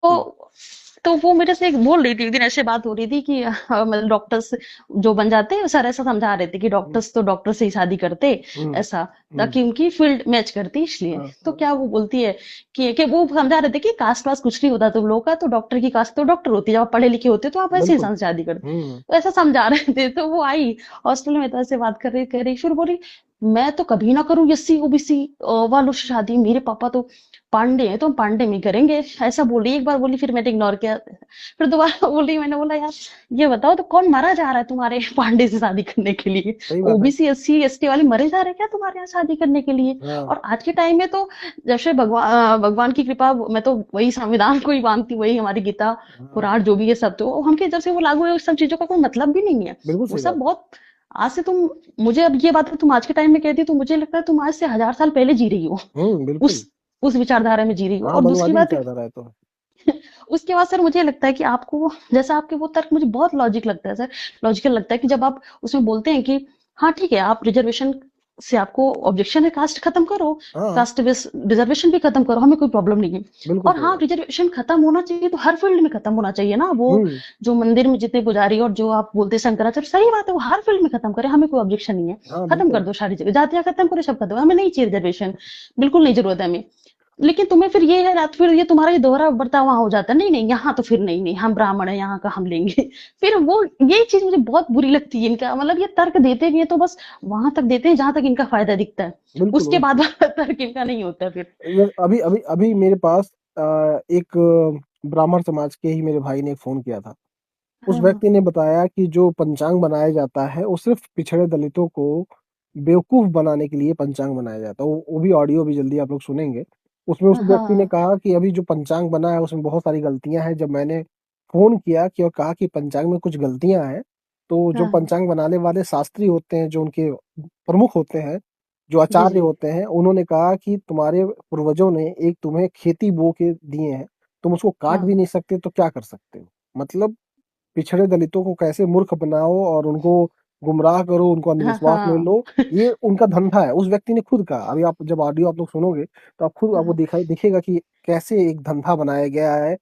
जी। तो तो वो मेरे से एक बोल रही थी, एक दिन ऐसे बात हो रही थी कि मतलब डॉक्टर्स जो बन जाते हैं सर ऐसा समझा रहे थे कि हम्म। डॉक्टर्स तो डॉक्टर से ही शादी करते, हम्म। ऐसा हम्म। ताकि उनकी फील्ड मैच करती इसलिए। हाँ तो हाँ। क्या वो बोलती है कि वो समझा रहे थे कि कास्ट वास्ट कुछ नहीं होता तुम लोगों का, तो डॉक्टर की कास्ट तो डॉक्टर होती है, जब आप पढ़े लिखे होते हो तो आप ऐसे बिल्कुल। इंसान से शादी करते। हम्म। तो ऐसा समझा रहे थे, तो वो आई हॉस्टल में, तो ऐसे बात कर रही फिर बोली मैं तो कभी ना करूं एससी ओबीसी वालों से शादी, मेरे पापा तो पांडे हैं तो हम पांडे में करेंगे, ऐसा बोली एक बार बोली, फिर मैंने इग्नोर किया। फिर दोबारा बोली, मैंने बोला यार ये बताओ तो कौन मरा जा रहा है तुम्हारे पांडे से शादी करने के लिए? सही बात है। ओबीसी एससी एसटी वाले मरे जा रहे हैं क्या तुम्हारे यहाँ शादी करने के लिए? हाँ। और आज के टाइम में तो जैसे भगवान की कृपा, मैं तो वही संविधान को ही मानती हूँ, वही हमारी गीता हाँ। पुराण जो भी है सब, तो हमके जब से वो लागू है उस सब चीजों का कोई मतलब भी नहीं है। बिल्कुल वो सही सब बात है। बहुत आज से तुम, मुझे अब ये बात तुम आज के टाइम में कहती तो मुझे लगता है तुम आज से 1000 साल पहले जी रही हो, बिल्कुल। उस विचारधारा में जी रही हो। हाँ, और दूसरी मनवादी बात, विचारधारा है तो। उसके बाद सर मुझे लगता है कि आपको, जैसा आपके वो तर्क मुझे बहुत लॉजिक लगता है सर, लॉजिकल लगता है कि जब आप उसमें बोलते हैं कि हाँ ठीक है आप रिजर्वेशन से आपको ऑब्जेक्शन है, कास्ट खत्म करो, हाँ, कास्ट बेस रिजर्वेशन भी खत्म करो, हमें कोई प्रॉब्लम नहीं है। बिल्कुल और सही हाँ बात। रिजर्वेशन खत्म होना चाहिए तो हर फील्ड में खत्म होना चाहिए ना, वो हम्म। जो मंदिर में जितने पुजारी और जो आप बोलते हैं शंकराचार्य, सही बात है, वो हर फील्ड में खत्म करे, हमें कोई ऑब्जेक्शन नहीं है। हाँ, खत्म कर बिल्कुल। दो सारी जगह, जातियां खत्म करो, सब खत्म, हमें नहीं चाहिए रिजर्वेशन, बिल्कुल नहीं जरूरत है हमें। लेकिन तुम्हें फिर ये है ना, फिर ये तुम्हारा ये दोहरा बर्ताव वहां हो जाता है, नहीं नहीं यहाँ तो फिर नहीं नहीं हम ब्राह्मण है यहाँ का हम लेंगे। फिर वो ये चीज मुझे बहुत बुरी लगती है इनका, मतलब ये तर्क देते भी है तो बस वहां तक देते हैं जहां तक इनका फायदा दिखता है, बिल्कुल, उसके बाद बिल्कुल। वाला तर्क इनका नहीं होता फिर। अभी अभी अभी मेरे पास एक ब्राह्मण समाज के ही मेरे भाई ने फोन किया था। उस हाँ हाँ व्यक्ति ने बताया कि जो पंचांग बनाया जाता है वो सिर्फ पिछड़े दलितों को बेवकूफ बनाने के लिए पंचांग बनाया जाता है। वो भी ऑडियो भी जल्दी आप लोग सुनेंगे। उसमें उस व्यक्ति ने हाँ कहा कि अभी जो पंचांग बना है उसमें बहुत सारी गलतियां हैं। जब मैंने फोन किया कि और कहा कि पंचांग में कुछ गलतियां हैं, तो जो हाँ। पंचांग बनाने वाले शास्त्री होते हैं, जो उनके प्रमुख होते हैं, जो जी आचार्य जी। होते हैं, उन्होंने कहा कि तुम्हारे पूर्वजों ने एक तुम्हें खेती बो के दिए हैं, तुम उसको काट हाँ भी नहीं सकते तो क्या कर सकते हो? मतलब पिछड़े दलितों को कैसे मूर्ख बनाओ और उनको गुमराह करो, उनको हाँ अंधविश्वास में हाँ। लो, ये उनका धंधा है। उस व्यक्ति ने खुद कहा। अभी आप जब ऑडियो आप लोग सुनोगे तो आप खुद आपको हाँ। दिखाई दिखेगा कि कैसे एक धंधा बनाया गया है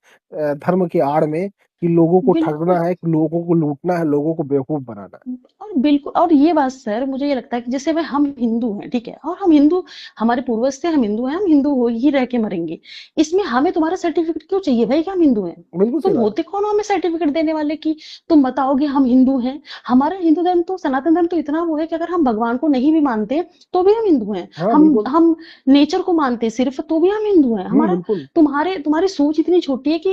धर्म के आड़ में, कि लोगों को ठगना बिल्कुल। है, कि लोगों को लूटना है, लोगों को बेवकूफ बनाना है। और बिल्कुल, और ये बात सर मुझे ये लगता है कि जैसे में हम हिंदू हैं ठीक है, और हम हिंदू, हमारे पूर्वज से हम हिंदू हैं, हम हिंदू हो ही रह के मरेंगे, इसमें हमें तुम्हारा सर्टिफिकेट क्यों चाहिए भाई कि हम हिंदू हैं? बिल्कुल सही तुम बात है। होते कौन हो हमें सर्टिफिकेट देने वाले कि तुम बताओगे हम हिंदू हैं? हमारा हिंदू धर्म तो, सनातन धर्म तो इतना वो है कि अगर हम भगवान को नहीं भी मानते तो भी हम हिंदू हैं। हाँ, बिल्कुल। हम नेचर को मानते सिर्फ तो भी हम हिंदू हैं। हमारा, बिल्कुल। तुम्हारे तुम्हारी सोच इतनी छोटी है कि